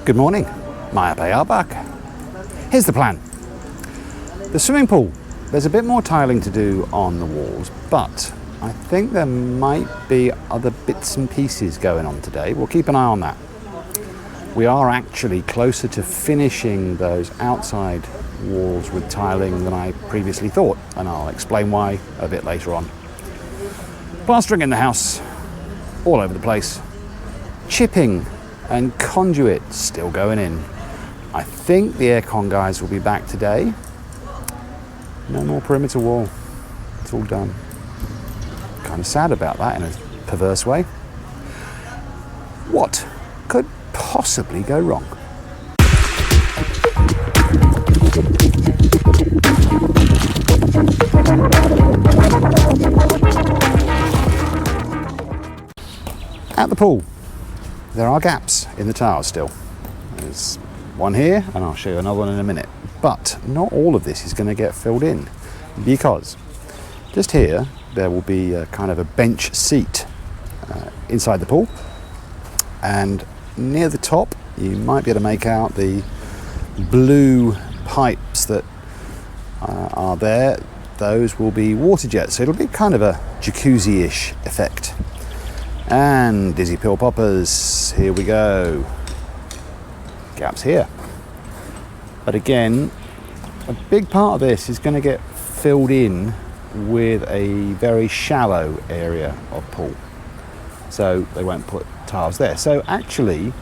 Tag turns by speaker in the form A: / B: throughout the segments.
A: Good morning, Maya are back. Here's the plan. The swimming pool, there's a bit more tiling to do on the walls, but I think there might be other bits and pieces going on today. We'll keep an eye on that. We are actually closer to finishing those outside walls with tiling than I previously thought, and I'll explain why a bit later on. Plastering in the house, all over the place. Chipping and conduit still going in. I think the aircon guys will be back today. No more perimeter wall. It's all done. Kind of sad about that in a perverse way. What could possibly go wrong? At the pool, there are gaps in the tiles still. There's one here, and I'll show you another one in a minute. But not all of this is going to get filled in, because just here there will be a kind of a bench seat inside the pool, and near the top you might be able to make out the blue pipes that are there. Those will be water jets, so it'll be kind of a jacuzzi-ish effect. And dizzy pill poppers, here we go. Gaps here. But again, a big part of this is going to get filled in with a very shallow area of pool. So they won't put tiles there. So actually,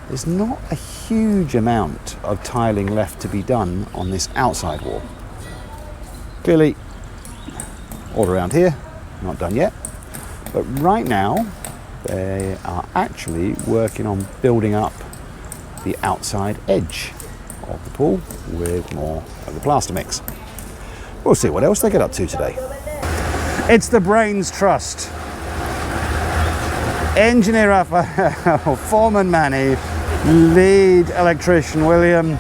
A: there's not a huge amount of tiling left to be done on this outside wall. Clearly, all around here, not done yet. But right now, they are actually working on building up the outside edge of the pool with more of the plaster mix. We'll see what else they get up to today. It's the brains trust. Engineer Raphael, foreman Manny, lead electrician William,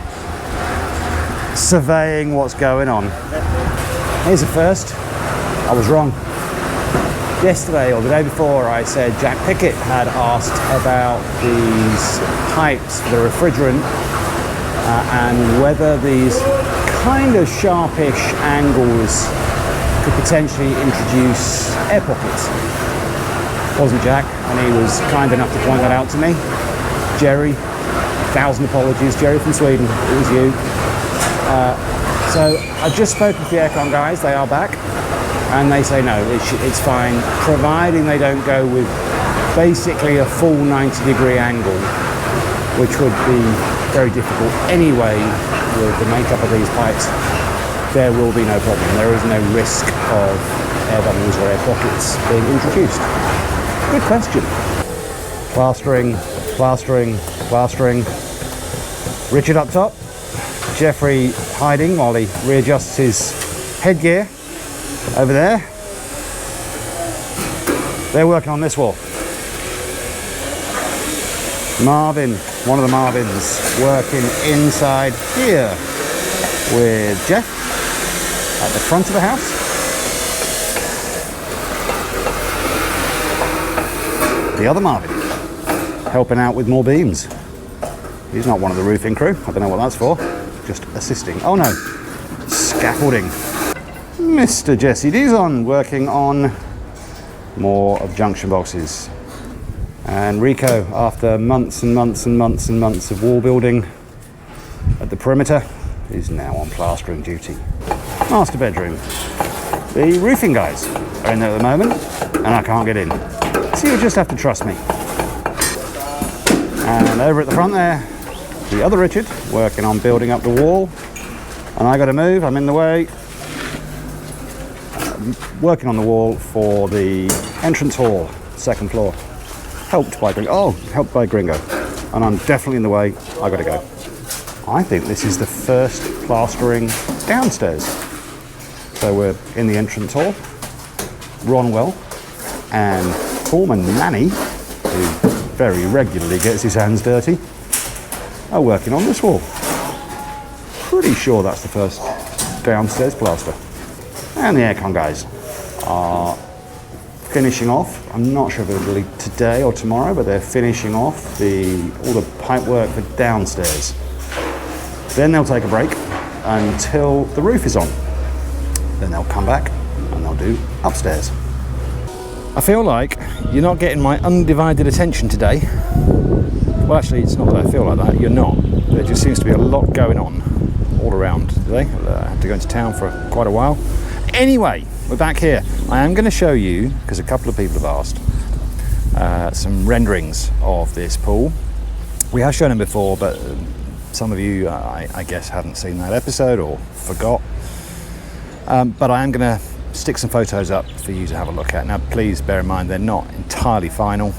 A: surveying what's going on. Here's the first. I was wrong. Yesterday or the day before, I said Jack Pickett had asked about these pipes for the refrigerant and whether these kind of sharpish angles could potentially introduce air pockets. Wasn't Jack, and he was kind enough to point that out to me. Jerry, 1,000 apologies, Jerry from Sweden, it was you. So I just spoke with the aircon guys, they are back. And they say no, it's fine, providing they don't go with basically a full 90-degree angle, which would be very difficult anyway with the makeup of these pipes. There will be no problem. There is no risk of air bubbles or air pockets being introduced. Good question. Plastering, plastering, plastering. Richard up top, Jeffrey hiding while he readjusts his headgear. Over there, they're working on this wall. Marvin, one of the Marvins, working inside here with Jeff at the front of the house. The other Marvin helping out with more beams. He's not one of the roofing crew. I don't know what that's for. Just assisting. Oh no, scaffolding. Mr. Jesse Dizon working on more of junction boxes. And Rico, after months and months and months and months of wall building at the perimeter, is now on plastering duty. Master bedroom. The roofing guys are in there at the moment, and I can't get in. So you'll just have to trust me. And over at the front there, the other Richard working on building up the wall. And I got to move, I'm in the way. Working on the wall for the entrance hall, second floor. Helped by Gringo. And I'm definitely in the way, I gotta go. I think this is the first plastering downstairs. So we're in the entrance hall. Ronwell and foreman Manny, who very regularly gets his hands dirty, are working on this wall. Pretty sure that's the first downstairs plaster. And the aircon guys are finishing off. I'm not sure if it'll be today or tomorrow, but they're finishing off all the pipe work for downstairs. Then they'll take a break until the roof is on. Then they'll come back and they'll do upstairs. I feel like you're not getting my undivided attention today. Well, actually, it's not that I feel like that. You're not. There just seems to be a lot going on all around today. I had to go into town for quite a while. Anyway, we're back here. I am going to show you, because a couple of people have asked, some renderings of this pool. We have shown them before, but some of you, I guess, hadn't seen that episode or forgot. But I am going to stick some photos up for you to have a look at. Now, please bear in mind they're not entirely final,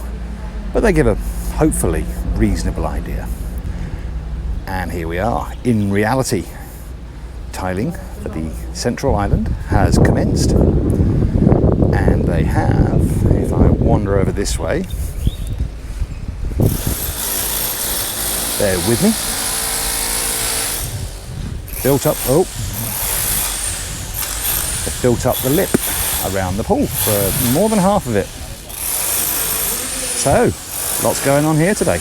A: but they give a hopefully reasonable idea. And here we are. In reality, tiling for the central island has commenced, and they have, if I wander over this way, bear with me, built up they've built up the lip around the pool for more than half of it. So, lots going on here today.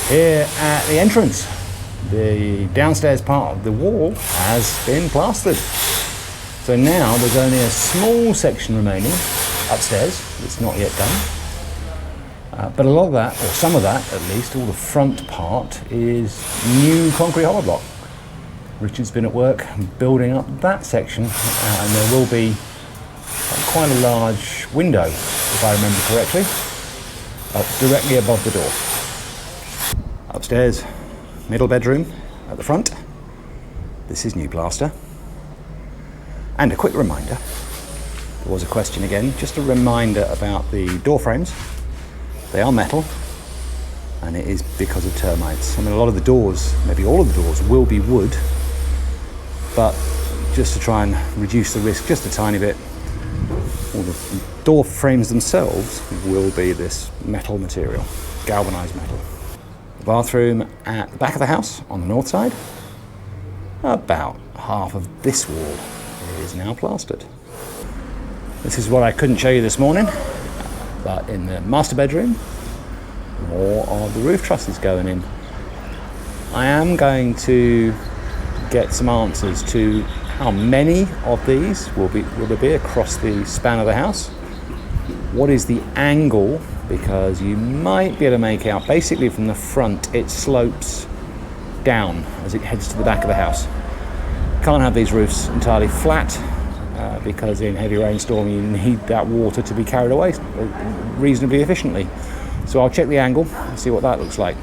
A: Here at the entrance, the downstairs part of the wall has been plastered. So now there's only a small section remaining upstairs that's not yet done. But a lot of that, or some of that at least, all the front part is new concrete hollow block. Richard's been at work building up that section, and there will be quite a large window, if I remember correctly, directly above the door. Upstairs, middle bedroom at the front. This is new plaster. And a quick reminder, there was a question again, just a reminder about the door frames. They are metal, and it is because of termites. I mean, a lot of the doors, maybe all of the doors, will be wood, but just to try and reduce the risk just a tiny bit, all the door frames themselves will be this metal material, galvanized metal. The bathroom at the back of the house on the north side, about half of this wall is now plastered. This is what I couldn't show you this morning, but in the master bedroom, more of the roof trusses going in. I am going to get some answers to how many of these will there be across the span of the house. What is the angle? Because you might be able to make out, basically from the front, it slopes down as it heads to the back of the house. Can't have these roofs entirely flat because in heavy rainstorm you need that water to be carried away reasonably efficiently. So I'll check the angle and see what that looks like.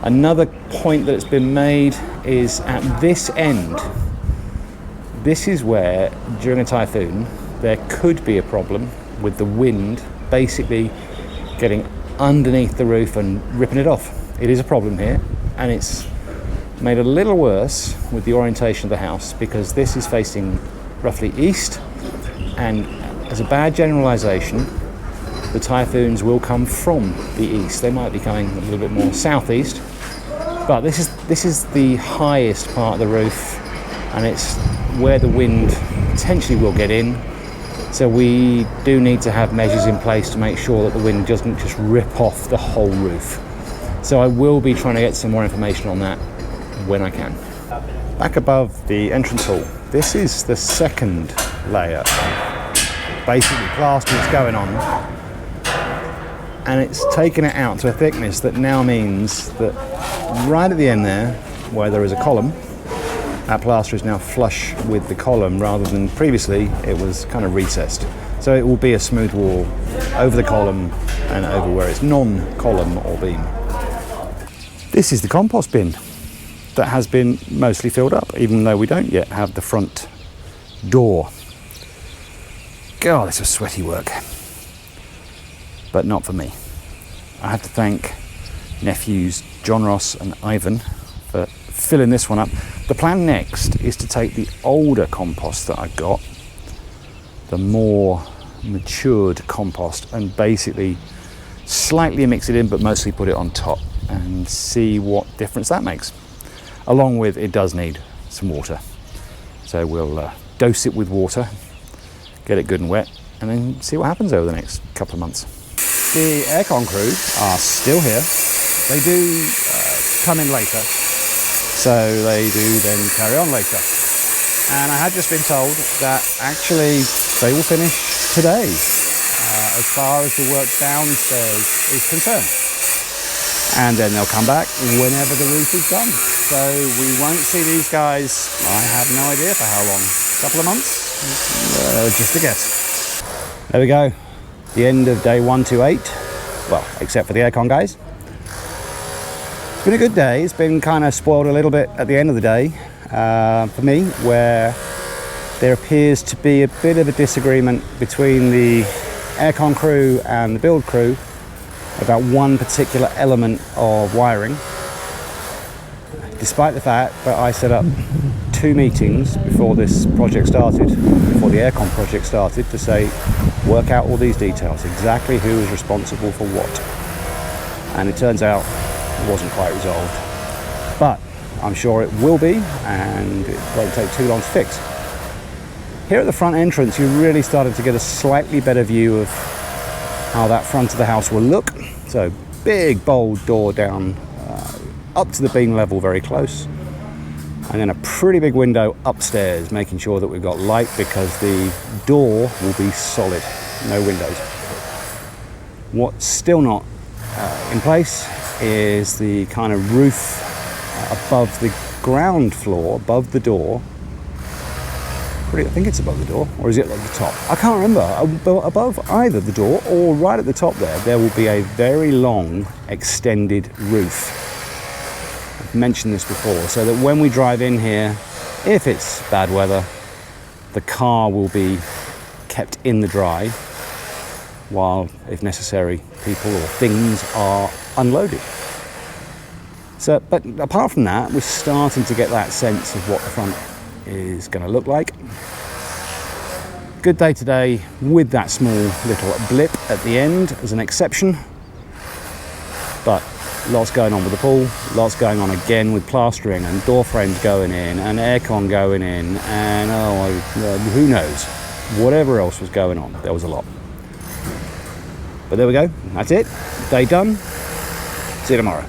A: Another point that's been made is at this end. This is where, during a typhoon, there could be a problem with the wind basically getting underneath the roof and ripping it off. It is a problem here, and it's made a little worse with the orientation of the house because this is facing roughly east, and as a bad generalization, the typhoons will come from the east. They might be coming a little bit more southeast, but this is the highest part of the roof, and it's where the wind potentially will get in. So we do need to have measures in place to make sure that the wind doesn't just rip off the whole roof. So I will be trying to get some more information on that when I can. Back above the entrance hall, this is the second layer of basically plaster that's going on, and it's taken it out to a thickness that now means that right at the end there, where there is a column, that plaster is now flush with the column rather than previously it was kind of recessed. So it will be a smooth wall over the column and over where it's non-column or beam. This is the compost bin that has been mostly filled up, even though we don't yet have the front door. God, this was sweaty work. But not for me. I have to thank nephews John Ross and Ivan for filling this one up. The plan next is to take the older compost that I've got, the more matured compost, and basically slightly mix it in, but mostly put it on top and see what difference that makes. Along with, it does need some water. So we'll dose it with water, get it good and wet, and then see what happens over the next couple of months. The aircon crew are still here. They do come in later, so they do then carry on later. And I had just been told that actually they will finish today, as far as the work downstairs is concerned. And then they'll come back whenever the roof is done. So we won't see these guys, I have no idea for how long. A couple of months? Just a guess. There we go. The end of day 128. Well, except for the aircon guys. It's been a good day. It's been kind of spoiled a little bit at the end of the day for me, where there appears to be a bit of a disagreement between the aircon crew and the build crew about one particular element of wiring, despite the fact that I set up 2 meetings before this project started, before the aircon project started, to say, work out all these details, exactly who is responsible for what. And it turns out it wasn't quite resolved. But I'm sure it will be, and it won't take too long to fix. Here at the front entrance, you really started to get a slightly better view of how that front of the house will look. So big, bold door down up to the beam level, very close. And then a pretty big window upstairs, making sure that we've got light, because the door will be solid, no windows. What's still not in place is the kind of roof above the ground floor, above the door. I think it's above the door, or is it at the top? I can't remember. Above either the door or right at the top there will be a very long extended roof. I've mentioned this before, so that when we drive in here, if it's bad weather, the car will be kept in the dry while, if necessary, people or things are unloaded. So, but apart from that, we're starting to get that sense of what the front is going to look like. Good day today, with that small little blip at the end as an exception, but lots going on with the pool, lots going on again with plastering and door frames going in and aircon going in, and who knows, whatever else was going on, there was a lot. But there we go, that's it, day done, see you tomorrow.